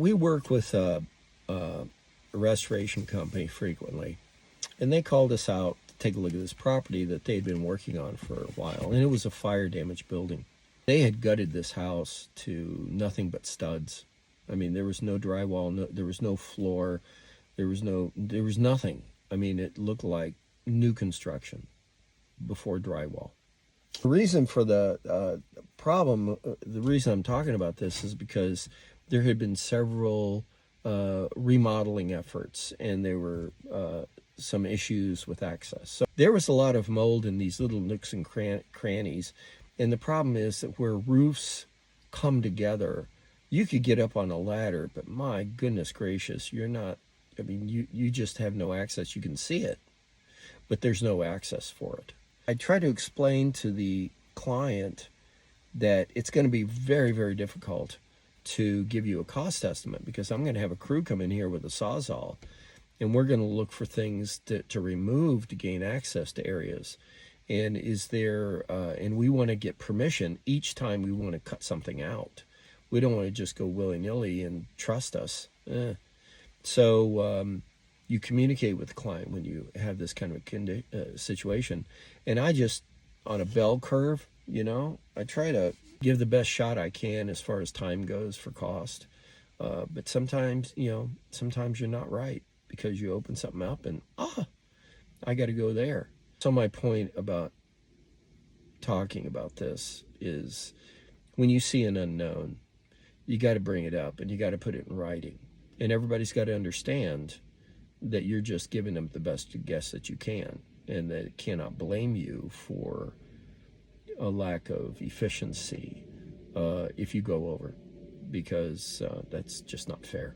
We work with a restoration company frequently, and they called us out to take a look at this property that they'd been working on for a while, and it was a fire damaged building. They had gutted this house to nothing but studs. I mean, there was no drywall, there was no floor, there was nothing. I mean, it looked like new construction before drywall. The reason for the problem, the reason I'm talking about this is because there had been several remodeling efforts, and there were some issues with access. So there was a lot of mold in these little nooks and crannies, and the problem is that where roofs come together, you could get up on a ladder, but my goodness gracious, you're not, I mean, you just have no access. You can see it, but there's no access for it. I try to explain to the client that it's going to be very, very difficult to give you a cost estimate, because I'm going to have a crew come in here with a Sawzall, and we're going to look for things to remove to gain access to areas. And is there, and we want to get permission each time we want to cut something out. We don't want to just go willy-nilly and trust us. So you communicate with the client when you have this kind of situation. And I just, on a bell curve, you know, I try to give the best shot I can as far as time goes for cost. But sometimes, you know, sometimes you're not right, because you open something up and, I got to go there. So my point about talking about this is, when you see an unknown, you got to bring it up and you got to put it in writing. And everybody's got to understand that you're just giving them the best guess that you can, and that it cannot blame you for a lack of efficiency if you go over, because that's just not fair.